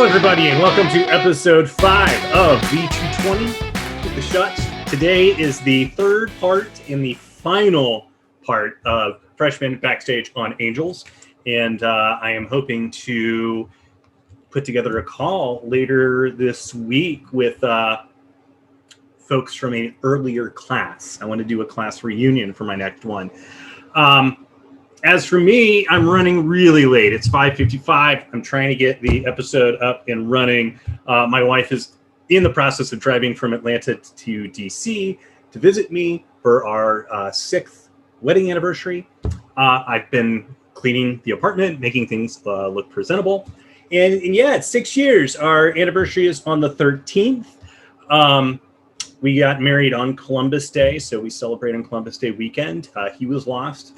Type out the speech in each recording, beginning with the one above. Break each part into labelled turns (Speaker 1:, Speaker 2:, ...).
Speaker 1: everybody, and welcome to episode 5 of V220 with the Shuts. Today is the third part and the final part of Freshman Backstage on Angels, and I am hoping to put together a call later this week with folks from an earlier class. I want to do a class reunion for my next one. As for me, I'm running really late. It's 5:55. I'm trying to get the episode up and running. My wife is in the process of driving from Atlanta to DC to visit me for our 6th wedding anniversary. I've been cleaning the apartment, making things look presentable. And yeah, it's 6 years. Our anniversary is on the 13th. We got married on Columbus Day, so we celebrate on Columbus Day weekend. He was lost.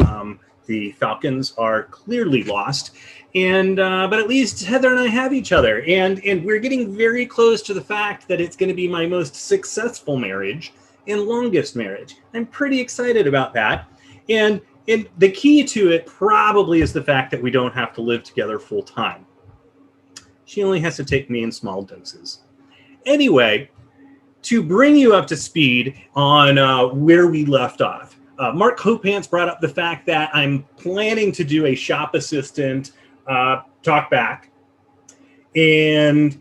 Speaker 1: The Falcons are clearly lost, and but at least Heather and I have each other, and we're getting very close to the fact that it's going to be my most successful marriage and longest marriage. I'm pretty excited about that, and the key to it probably is the fact that we don't have to live together full time. She only has to take me in small doses. Anyway, to bring you up to speed on where we left off. Mark Hopants brought up the fact that I'm planning to do a shop assistant talk back. And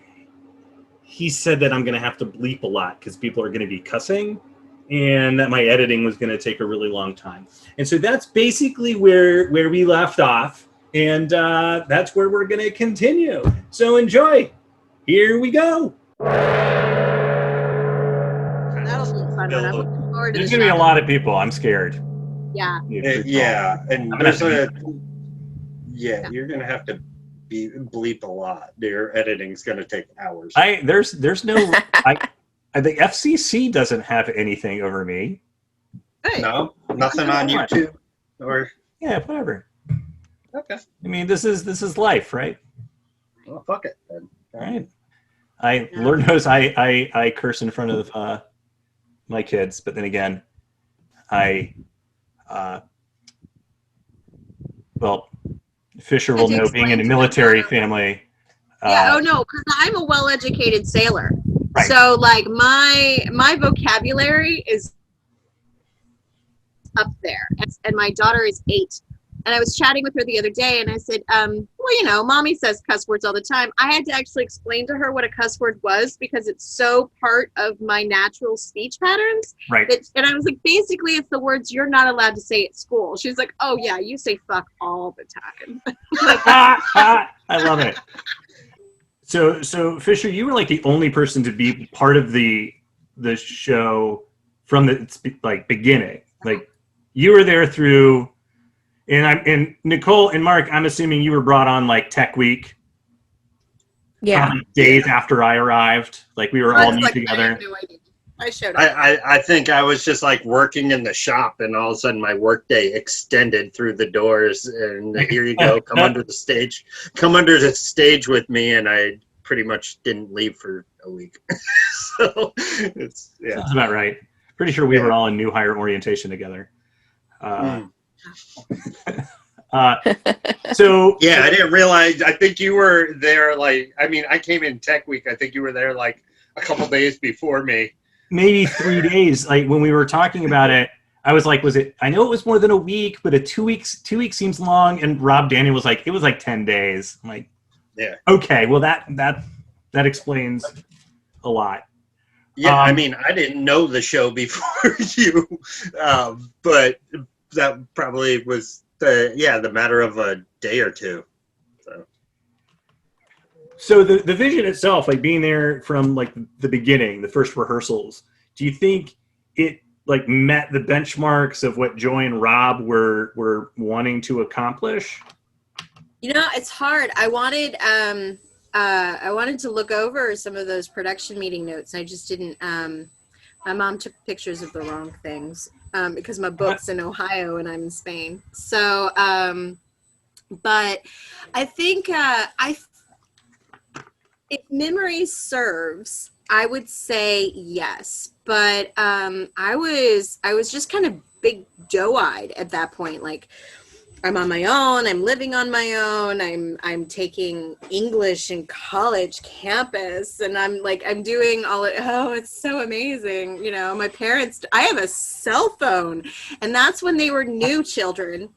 Speaker 1: he said that I'm going to have to bleep a lot because people are going to be cussing and that my editing was going to take a really long time. And so that's basically where we left off. And that's where we're going to continue. So enjoy. Here we go.
Speaker 2: That'll be fun. I'm looking forward to
Speaker 1: There's going to be a lot of people. I'm scared.
Speaker 2: Yeah.
Speaker 3: Yeah, and you're going to have to bleep a lot. Your editing's going to take hours.
Speaker 1: There's no the FCC doesn't have anything over me.
Speaker 2: Hey.
Speaker 3: No, nothing on YouTube or
Speaker 1: yeah, whatever.
Speaker 3: Okay.
Speaker 1: I mean, this is life, right?
Speaker 3: Well, fuck it then.
Speaker 1: All right. Lord knows I curse in front of my kids, but then again, Fisher will know, being in a military family.
Speaker 2: No, because I'm a well-educated sailor.
Speaker 1: Right.
Speaker 2: So, like, my vocabulary is up there. And my daughter is 8. And I was chatting with her the other day, and I said, Mommy says cuss words all the time. I had to actually explain to her what a cuss word was because it's so part of my natural speech patterns.
Speaker 1: Right.
Speaker 2: And I was like, basically, it's the words you're not allowed to say at school. She's like, oh, yeah, you say fuck all the time.
Speaker 1: I love it. So Fisher, you were like the only person to be part of the show from the beginning. Like, you were there through. And Nicole and Mark, I'm assuming you were brought on like Tech Week.
Speaker 4: Yeah.
Speaker 1: Days after I arrived, like we were all new together.
Speaker 2: I have no idea. I showed up.
Speaker 3: I think I was just like working in the shop, and all of a sudden my workday extended through the doors, and here you go, come under the stage with me, and I pretty much didn't leave for a week. So
Speaker 1: Sounds about right. Pretty sure we were all in new hire orientation together. So
Speaker 3: yeah, I didn't realize. I think you were there. I came in Tech Week. I think you were there like a couple days before me.
Speaker 1: Maybe 3 days. Like when we were talking about it, I was like, "Was it?" I know it was more than a week, but 2 weeks. 2 weeks seems long. And Rob Daniel was like, "It was like 10 days." I'm like,
Speaker 3: "Yeah,
Speaker 1: okay. Well, that explains a lot."
Speaker 3: Yeah, I didn't know the show before you, but that probably was the matter of a day or two.
Speaker 1: So the vision itself, like being there from like the beginning, the first rehearsals, do you think it like met the benchmarks of what Joy and Rob were wanting to accomplish?
Speaker 4: It's hard. I wanted to look over some of those production meeting notes. I just didn't. My mom took pictures of the wrong things because my book's in Ohio and I'm in Spain. So, but I think if memory serves, I would say yes. But I was just kind of big doe-eyed at that point. Like, I'm on my own. I'm living on my own. I'm taking English in college campus, and I'm doing all it. Oh, it's so amazing. You know, my parents. I have a cell phone, and that's when they were new children.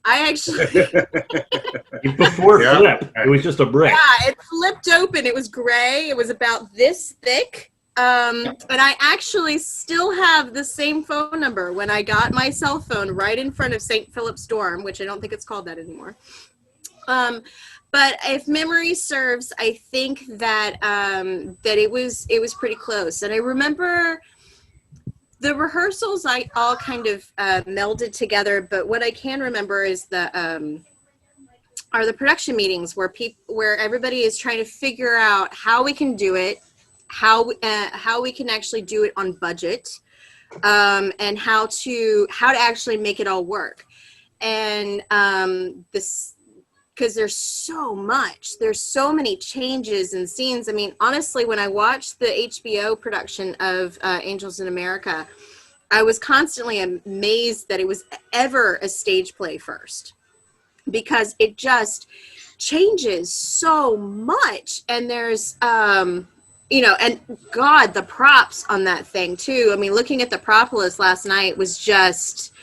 Speaker 4: I actually,
Speaker 1: Before
Speaker 3: Yeah.
Speaker 1: Flip, it was just a brick.
Speaker 4: yeah, it flipped open. It was gray. It was about this thick. And I actually still have the same phone number when I got my cell phone right in front of St. Philip's Dorm, which I don't think it's called that anymore. But if memory serves, I think that that it was pretty close. And I remember the rehearsals I all kind of melded together. But what I can remember is the production meetings where everybody is trying to figure out how we can do it, how we can actually do it on budget, and how to actually make it all work. And this, because there's so many changes and scenes. I mean, honestly, when I watched the HBO production of Angels in America, I was constantly amazed that it was ever a stage play first, because it just changes so much. And there's you know, and God, the props on that thing too. I mean, looking at the prop list last night was just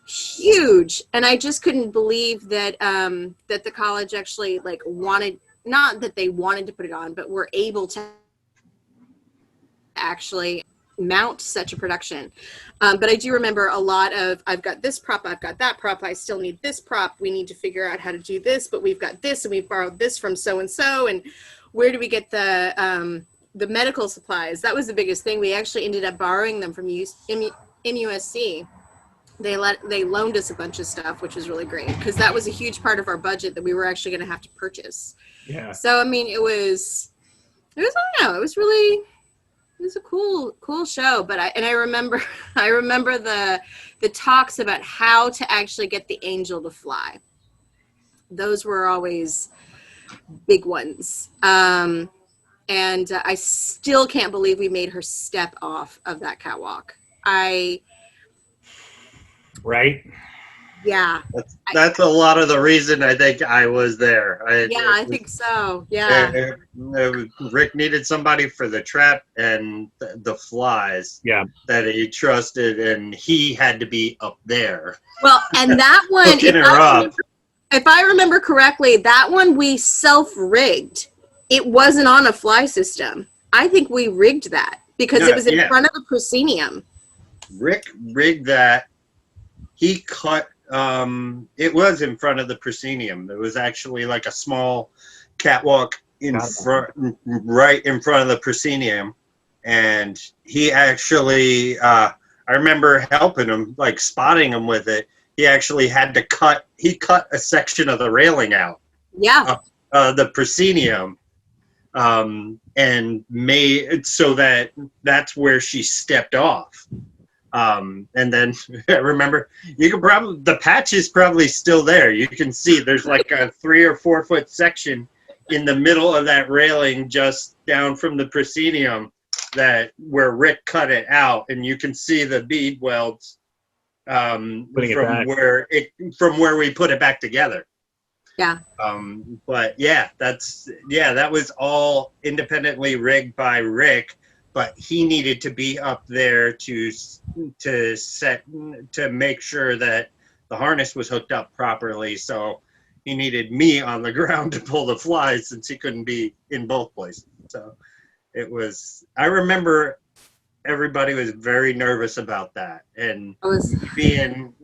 Speaker 4: huge, and I just couldn't believe that that the college actually wanted, not that they wanted to put it on, but were able to actually mount such a production. But I do remember a lot of, I've got this prop, I've got that prop, I still need this prop, we need to figure out how to do this, but we've got this and we've borrowed this from so and so, and where do we get the medical supplies? That was the biggest thing. We actually ended up borrowing them from MUSC. They loaned us a bunch of stuff, which was really great, because that was a huge part of our budget that we were actually going to have to purchase.
Speaker 1: Yeah.
Speaker 4: So I mean, it was I don't know, it was a cool show. But I remember the talks about how to actually get the angel to fly. Those were always big ones. And I still can't believe we made her step off of that catwalk.
Speaker 1: Right?
Speaker 4: Yeah.
Speaker 3: That's a lot of the reason I think I was there.
Speaker 4: I think so. Yeah.
Speaker 3: Rick needed somebody for the trap and the flies.
Speaker 1: Yeah.
Speaker 3: That he trusted, and he had to be up there.
Speaker 4: Well, and that one, if I remember correctly, that one we self-rigged. It wasn't on a fly system. I think we rigged that because it was in front of the proscenium.
Speaker 3: Rick rigged that. He cut, it was in front of the proscenium. There was actually like a small catwalk in front, right in front of the proscenium. And he actually, I remember helping him, like spotting him with it. He actually had to cut a section of the railing out.
Speaker 4: Yeah.
Speaker 3: The proscenium. And made it so that's where she stepped off. And then I remember the patch is probably still there. You can see there's like a 3 or 4 foot section in the middle of that railing just down from the proscenium where Rick cut it out, and you can see the bead welds from where we put it back together.
Speaker 4: Yeah.
Speaker 3: But that was all independently rigged by Rick, but he needed to be up there to make sure that the harness was hooked up properly. So he needed me on the ground to pull the flies since he couldn't be in both places. So I remember everybody was very nervous about that, and being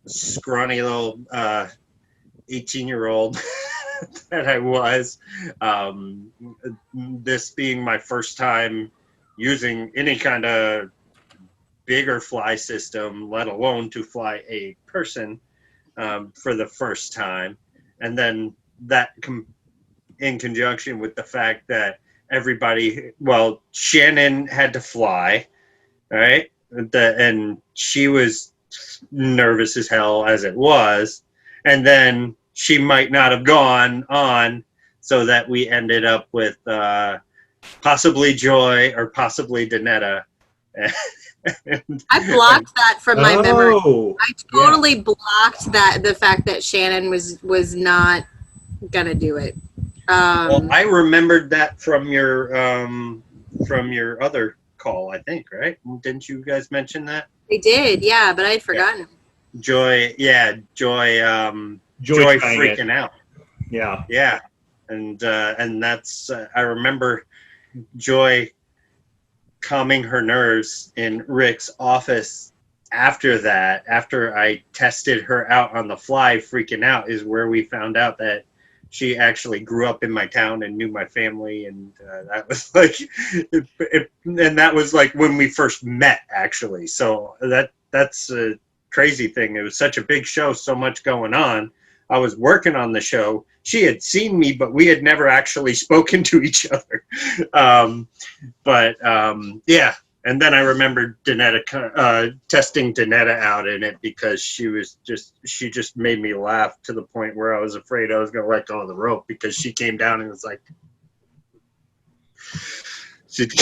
Speaker 3: scrawny little 18-year-old that I was, this being my first time using any kind of bigger fly system, let alone to fly a person for the first time. And then that in conjunction with the fact that Shannon had to fly, right? And she was nervous as hell as it was. And then she might not have gone on, so that we ended up with possibly Joy or possibly Danetta.
Speaker 2: I blocked that from my memory.
Speaker 1: Oh,
Speaker 2: I totally blocked that, the fact that Shannon was not gonna do it.
Speaker 3: Well, I remembered that from your other call, I think, right? Didn't you guys mention that?
Speaker 2: They did, yeah, but I had forgotten.
Speaker 3: Joy, yeah, Joy
Speaker 1: Joy trying it.
Speaker 3: freaking out.
Speaker 1: Yeah.
Speaker 3: Yeah. And that's I remember Joy calming her nerves in Rick's office after that, after I tested her out on the fly freaking out, is where we found out that she actually grew up in my town and knew my family, and that was like and that was like when we first met, actually. So that's a crazy thing. It was such a big show, so much going on. I was working on the show. She had seen me, but we had never actually spoken to each other. Yeah. And then I remembered testing Danetta out in it, because she just made me laugh to the point where I was afraid I was going to let go of the rope, because she came down and was like,
Speaker 2: She did.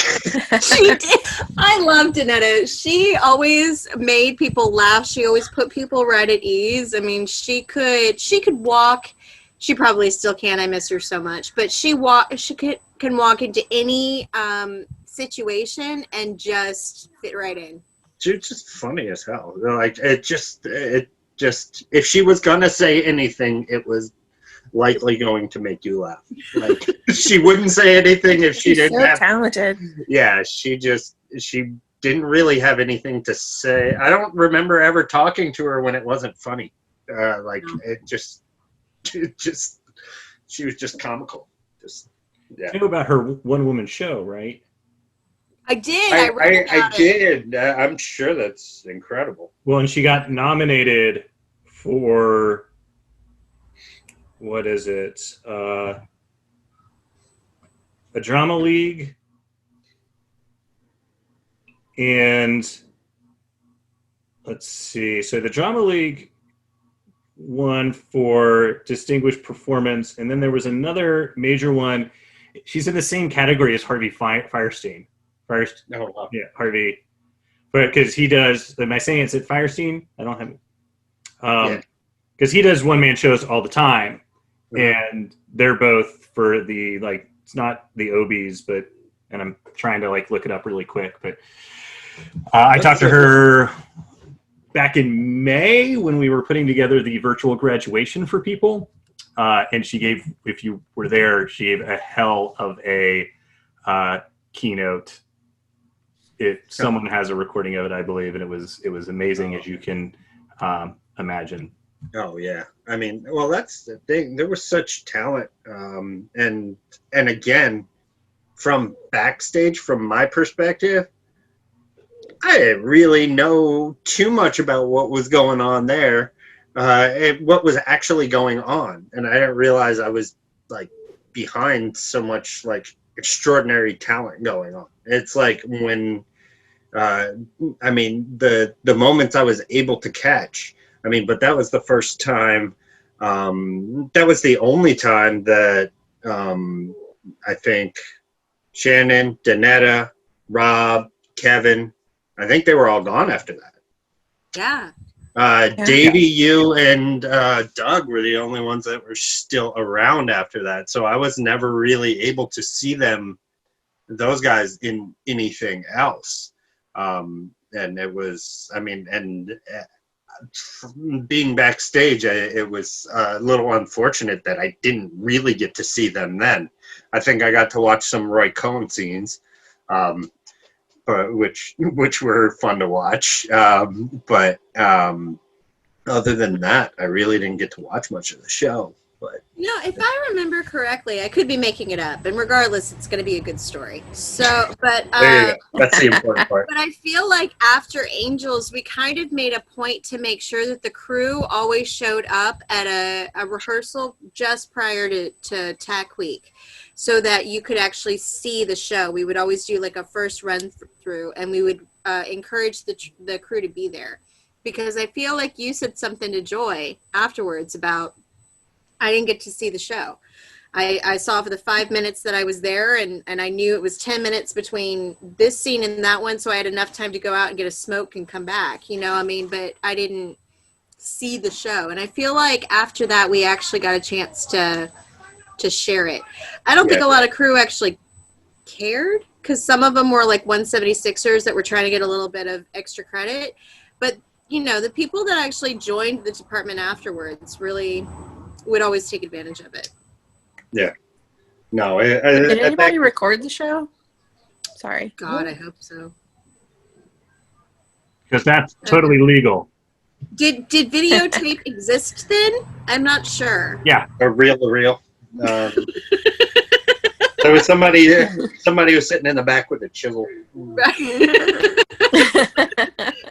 Speaker 2: I love Danetta. She always made people laugh. She always put people right at ease. I mean, she could walk. She probably still can. I miss her so much. But she can walk into any situation and just fit right in.
Speaker 3: she's just funny as hell. Like it just if she was gonna say anything, it was likely going to make you laugh. Like she wouldn't say anything if she didn't
Speaker 5: so
Speaker 3: have.
Speaker 5: talented.
Speaker 3: Yeah, she didn't really have anything to say. I don't remember ever talking to her when it wasn't funny. It just she was just comical. Just yeah.
Speaker 1: You know about her one-woman show, right?
Speaker 2: I did. I read about
Speaker 3: I did. I'm sure that's incredible.
Speaker 1: Well, and she got nominated for, what is it? A Drama League, and let's see. So the Drama League won for Distinguished Performance, and then there was another major one. She's in the same category as Harvey Fierstein.
Speaker 3: Oh, wow.
Speaker 1: Yeah, Harvey. But because he does, am I saying it's at Fierstein? I don't have. Because he does one-man shows all the time, and they're both for the, like, it's not the Obies, but, and I'm trying to like look it up really quick, but I talked to her back in May when we were putting together the virtual graduation for people, and she gave, if you were there, she gave a hell of a keynote. Someone has a recording of it, I believe, and it was amazing, as you can imagine.
Speaker 3: Oh yeah, I mean, well, that's the thing. There was such talent, and again, from Backstage, from my perspective, I didn't really know too much about what was going on there, what was actually going on, and I didn't realize I was like behind so much like extraordinary talent going on. It's like when, I mean, the moments I was able to catch. I mean, but that was the first time. That was the only time that I think Shannon, Danetta, Rob, Kevin, I think they were all gone after that.
Speaker 2: Yeah.
Speaker 3: Davey, you, and Doug were the only ones that were still around after that. So I was never really able to see those guys, in anything else. And it was, I mean, and being Backstage, it was a little unfortunate that I didn't really get to see them then. I think I got to watch some Roy Cohn scenes, but which were fun to watch. But other than that, I really didn't get to watch much of the show. But
Speaker 2: if I remember correctly, I could be making it up, and regardless, it's going to be a good story. So, but
Speaker 3: there you go. That's the important part.
Speaker 2: But I feel like after Angels, we kind of made a point to make sure that the crew always showed up at a rehearsal just prior to TAC Week, so that you could actually see the show. We would always do like a first run through, and we would encourage the crew to be there, because I feel like you said something to Joy afterwards about, I didn't get to see the show.
Speaker 4: I saw for the 5 minutes that I was there, and I knew it was 10 minutes between this scene and that one, so I had enough time to go out and get a smoke and come back, you know, I mean, but I didn't see the show. And I feel like after that, we actually got a chance to share it. I don't think a lot of crew actually cared, because some of them were like 176ers that were trying to get a little bit of extra credit. But, you know, the people that actually joined the department afterwards really would always take advantage of it.
Speaker 3: Yeah. No.
Speaker 5: Did anybody record the show? Sorry.
Speaker 4: God, I hope so.
Speaker 1: Because that's totally legal.
Speaker 4: Did videotape exist then? I'm not sure.
Speaker 1: Yeah.
Speaker 3: A reel. There was somebody was sitting in the back with a chisel,
Speaker 4: It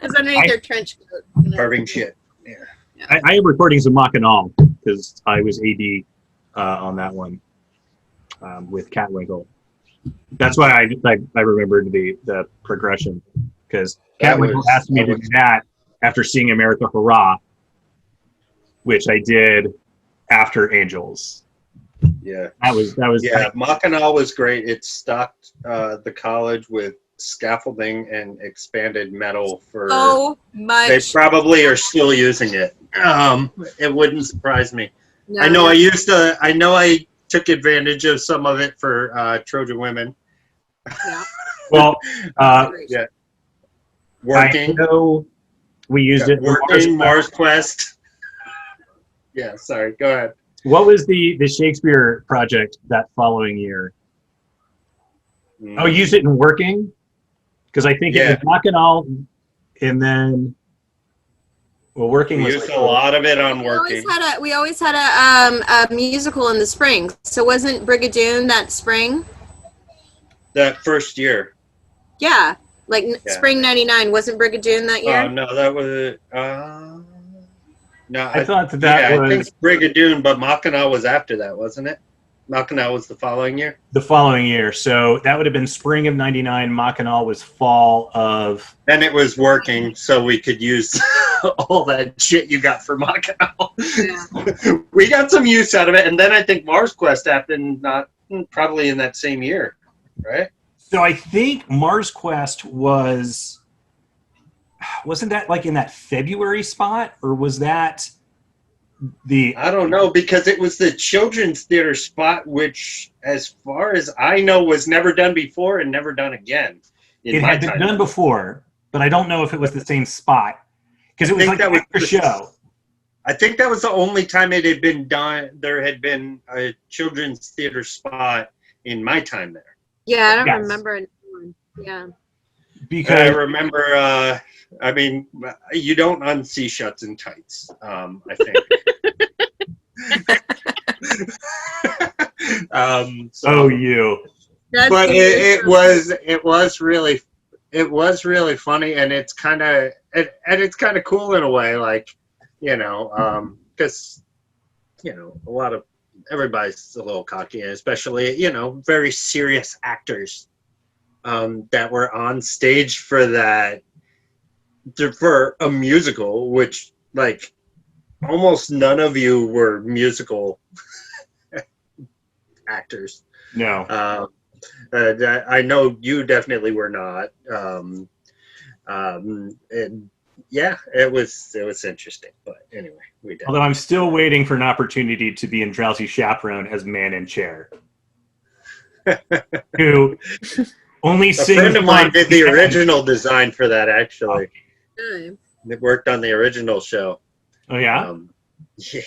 Speaker 4: was underneath their trench coat.
Speaker 3: carving shit. Yeah.
Speaker 1: I have recordings of Mackinac because I was AD on that one with Catwinkle. That's why I remembered the progression, because Catwinkle asked me to do that after seeing America Hurrah, which I did after Angels.
Speaker 3: Yeah.
Speaker 1: That was
Speaker 3: Yeah, Mackinac was great. It stocked the college with scaffolding and expanded metal for
Speaker 4: So much.
Speaker 3: They probably are still using it. It wouldn't surprise me.
Speaker 4: No,
Speaker 3: I know I took advantage of some of it for Trojan Women.
Speaker 4: Yeah.
Speaker 1: well.
Speaker 3: Yeah. Working.
Speaker 1: I know we used it. For
Speaker 3: Working, Mars Quest. Yeah, sorry. Go ahead.
Speaker 1: What was the Shakespeare project that following year? Oh, use it in Working? Because I think it was Mackinac, and then Working was
Speaker 3: used a lot of it on Working.
Speaker 4: We always had a musical in the spring. So wasn't Brigadoon that spring?
Speaker 3: That first year.
Speaker 4: Yeah, like spring '99. Wasn't Brigadoon that year?
Speaker 3: Oh no, that was no.
Speaker 1: I thought that was.
Speaker 3: I think Brigadoon, but Mackinac was after that, wasn't it? Mackinac was the following year.
Speaker 1: The following year, so that would have been spring of '99. Mackinac was fall of.
Speaker 3: And it was Working, so we could use all that shit you got for Mackinac. Yeah. We got some use out of it, and then I think Mars Quest happened probably in that same year, right?
Speaker 1: So I think Mars Quest wasn't that like in that February spot, or was that
Speaker 3: I don't know, because it was the children's theater spot, which, as far as I know, was never done before and never done again.
Speaker 1: It had been done before, but I don't know if it was the same spot, because it was like a show.
Speaker 3: I think that was the only time it had been done. There had been a children's theater spot in my time there.
Speaker 4: Yeah, I don't remember anyone. Yeah.
Speaker 3: Because I remember, I mean, you don't unsee Shuts and Tights, I think.
Speaker 1: So you.
Speaker 3: But it was really funny, and it's kind of cool in a way, like, you know, because a lot of everybody's a little cocky, and especially very serious actors that were on stage for that, for a musical, which like almost none of you were musical actors.
Speaker 1: No.
Speaker 3: I know you definitely were not. And yeah, it was interesting. But anyway, we did.
Speaker 1: Although I'm still waiting for an opportunity to be in Drowsy Chaperone as Man in Chair, who only sings.
Speaker 3: A friend of mine did the original design for that. Actually,
Speaker 4: Okay.
Speaker 3: It worked on the original show.
Speaker 1: Oh yeah.
Speaker 3: Yeah.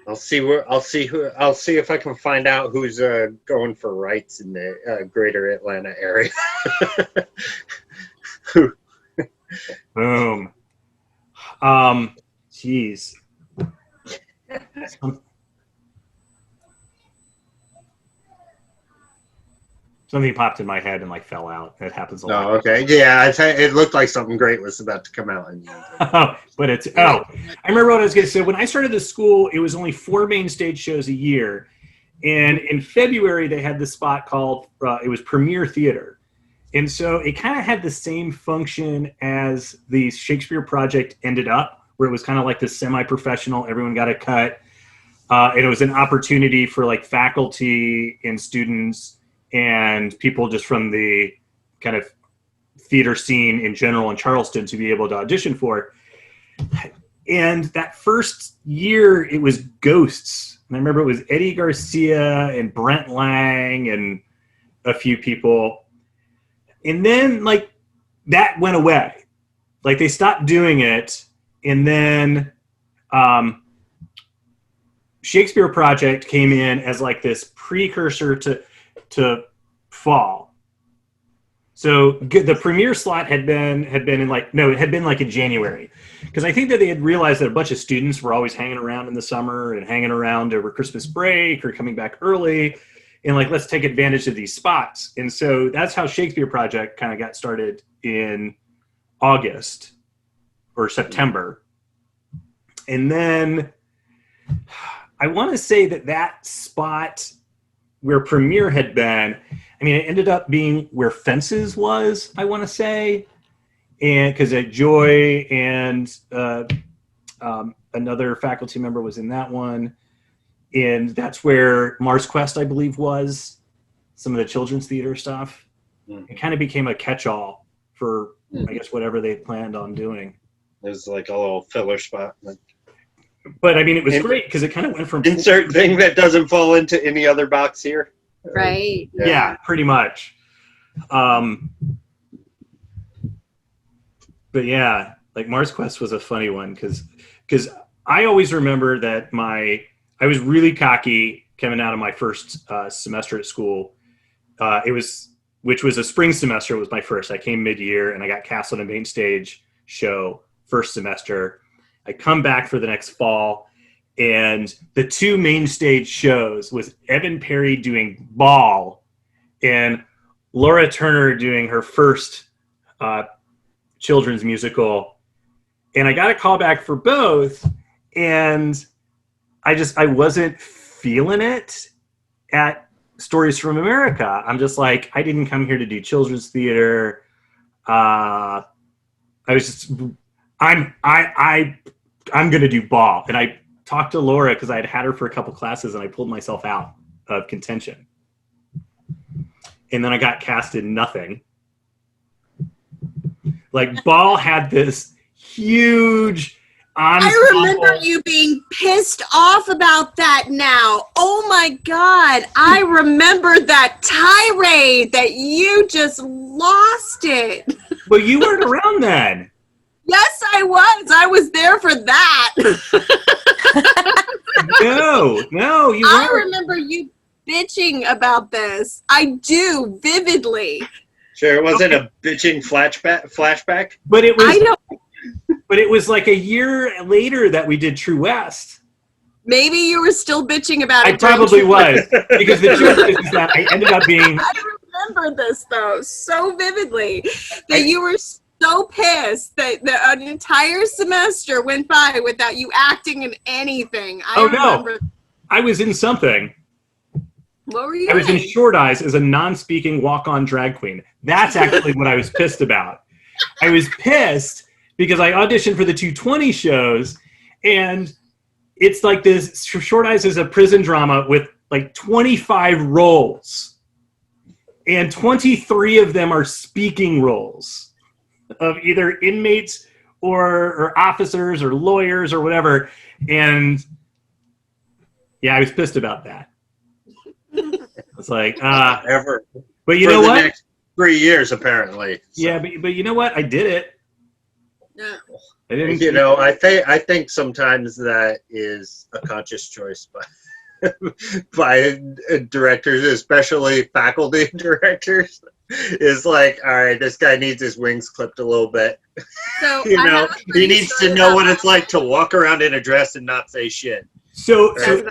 Speaker 3: I'll see if I can find out who's going for rights in the greater Atlanta area.
Speaker 1: Boom. Jeez. Something popped in my head and like fell out. That happens a lot.
Speaker 3: Oh, okay. Yeah, it looked like something great was about to come out.
Speaker 1: But I remember what I was going to say. When I started the school, it was only 4 main stage shows a year. And in February, they had this spot called, it was Premier Theater. And so it kind of had the same function as the Shakespeare project ended up, where it was kind of like this semi-professional, everyone got a cut. And it was an opportunity for like faculty and students and people just from the kind of theater scene in general in Charleston to be able to audition for. And that first year, it was Ghosts. And I remember it was Eddie Garcia and Brent Lang and a few people. And then, like, that went away. Like, they stopped doing it. And then Shakespeare Project came in as, like, this precursor to fall. So the premiere slot had been in like, no, it had been like in January, because I think that they had realized that a bunch of students were always hanging around in the summer and hanging around over Christmas break or coming back early, and like, let's take advantage of these spots. And so that's how Shakespeare Project kind of got started in August or September. And then I want to say that spot where premiere had been, I mean, it ended up being where Fences was, I want to say, and because Joy and another faculty member was in that one, and that's where Mars Quest, I believe, was some of the children's theater stuff. It kind of became a catch-all for, I guess, whatever they planned on doing.
Speaker 3: There's like a little filler spot.
Speaker 1: But I mean, it was great because it kind of went from
Speaker 3: insert thing that doesn't fall into any other box here.
Speaker 2: Right.
Speaker 1: Yeah, pretty much. But yeah, like Mars Quest was a funny one because I always remember that I was really cocky coming out of my first semester at school. Which was a spring semester. It was my first. I came mid-year and I got cast on a main stage show first semester. I come back for the next fall, and the two main stage shows was Evan Perry doing Ball and Laura Turner doing her first children's musical. And I got a call back for both, and I wasn't feeling it at Stories from America. I'm just like, I didn't come here to do children's theater. I was just, I'm going to do Ball. And I talked to Laura because I had her for a couple classes, and I pulled myself out of contention. And then I got cast in Nothing. Like, Ball had this huge ensemble.
Speaker 4: I remember you being pissed off about that now. Oh my God. I remember that tirade that you just lost it.
Speaker 1: Well, you weren't around then.
Speaker 4: Yes, I was. I was there for that.
Speaker 1: No, you weren't.
Speaker 4: I remember you bitching about this. I do vividly.
Speaker 3: Sure, it wasn't a bitching flashback.
Speaker 1: But it was.
Speaker 4: I know.
Speaker 1: But it was like a year later that we did True West.
Speaker 4: Maybe you were still bitching about it.
Speaker 1: I probably was, because the truth is that I ended up being.
Speaker 4: I remember this though so vividly that you were so pissed that an entire semester went by without you acting in anything. I remember.
Speaker 1: No, I was in something.
Speaker 4: What were you?
Speaker 1: I was in Short Eyes as a non-speaking walk-on drag queen. That's actually what I was pissed about. I was pissed because I auditioned for the 220 shows, and it's like this. Short Eyes is a prison drama with like 25 roles, and 23 of them are speaking roles of either inmates or officers or lawyers or whatever. And yeah, I was pissed about that. It's like,
Speaker 3: Ever.
Speaker 1: But you
Speaker 3: for
Speaker 1: know
Speaker 3: the
Speaker 1: what?
Speaker 3: Next 3 years, apparently. So.
Speaker 1: Yeah, but you know what? I did it.
Speaker 4: No.
Speaker 1: I didn't.
Speaker 3: You know, I think sometimes that is a conscious choice by directors, especially faculty directors. Is like, all right, this guy needs his wings clipped a little bit.
Speaker 4: So
Speaker 3: You know, he needs to know what it's like to walk around in a dress and not say shit.
Speaker 1: So
Speaker 4: I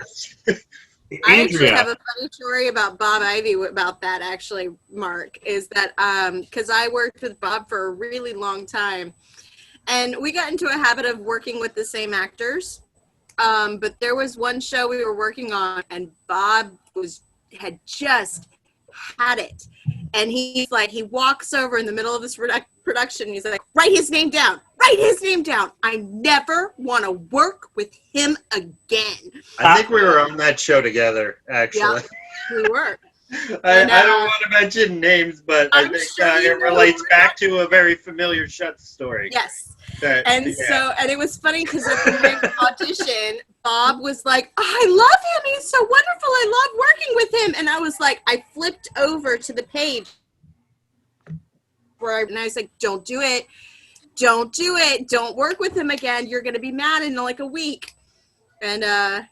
Speaker 4: actually have
Speaker 1: Andrea,
Speaker 4: a funny story about Bob Ivy about that, actually, Mark, is that because I worked with Bob for a really long time, and we got into a habit of working with the same actors. But there was one show we were working on, and Bob had just had it. And he's like, he walks over in the middle of this production, and he's like, write his name down.
Speaker 2: write his name down. I never want to work with him again.
Speaker 3: I think we were on that show together, actually.
Speaker 2: We were.
Speaker 3: I don't want to mention names, but I
Speaker 2: I'm
Speaker 3: think
Speaker 2: sure you
Speaker 3: it
Speaker 2: know
Speaker 3: relates
Speaker 2: who we're
Speaker 3: back to a very familiar Shuts story.
Speaker 2: Yes.
Speaker 3: And
Speaker 2: And it was funny because at the next audition, Bob was like, I love him. He's so wonderful. I love working with him. And I was like, I flipped over to the page and I was like, don't do it. Don't do it. Don't work with him again. You're going to be mad in like a week. And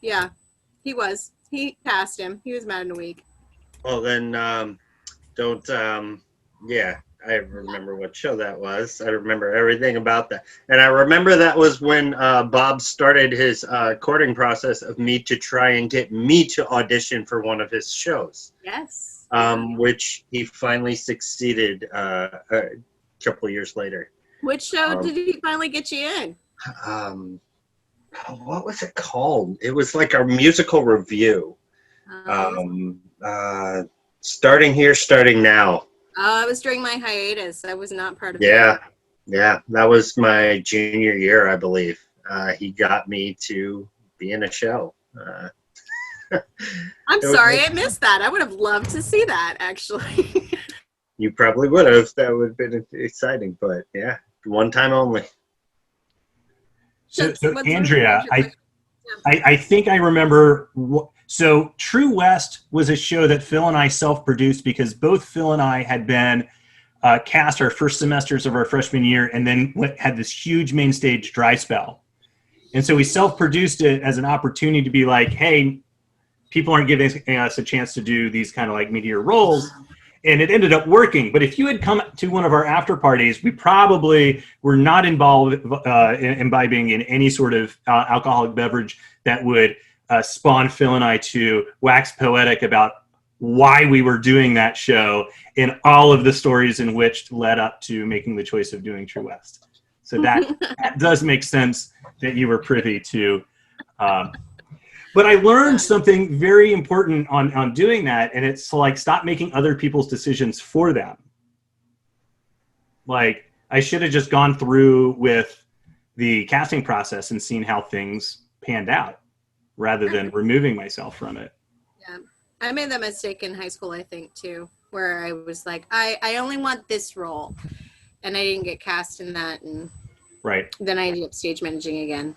Speaker 2: yeah, he passed him. He was mad in a week.
Speaker 3: Well, then yeah, I remember what show that was. I remember everything about that. And I remember that was when Bob started his courting process of me to try and get me to audition for one of his shows.
Speaker 2: Yes.
Speaker 3: Which he finally succeeded a couple years later.
Speaker 2: Which show did he finally get you in?
Speaker 3: What was it called? It was like a musical review. Starting Here, Starting Now.
Speaker 2: It was during my hiatus. I was not part of
Speaker 3: Yeah, that was my junior year, I believe. He got me to be in a show.
Speaker 2: I'm sorry, I missed that. I would have loved to see that, actually.
Speaker 3: You probably would have. That would have been exciting, but yeah, one time only.
Speaker 1: So Andrea, I think I remember. So True West was a show that Phil and I self-produced because both Phil and I had been cast our first semesters of our freshman year and then had this huge main stage dry spell. And so we self-produced it as an opportunity to be like, hey, people aren't giving us a chance to do these kind of like meteor roles. And it ended up working. But if you had come to one of our after parties, we probably were not imbibing in any sort of alcoholic beverage that would spawn Phil and I to wax poetic about why we were doing that show and all of the stories in which led up to making the choice of doing True West. So that does make sense that you were privy to. But I learned something very important on doing that, and it's like stop making other people's decisions for them. Like I should have just gone through with the casting process and seen how things panned out rather than removing myself from it.
Speaker 2: Yeah, I made that mistake in high school, I think, too, where I was like, I only want this role, and I didn't get cast in that, and
Speaker 1: right.
Speaker 2: Then I ended up stage managing again.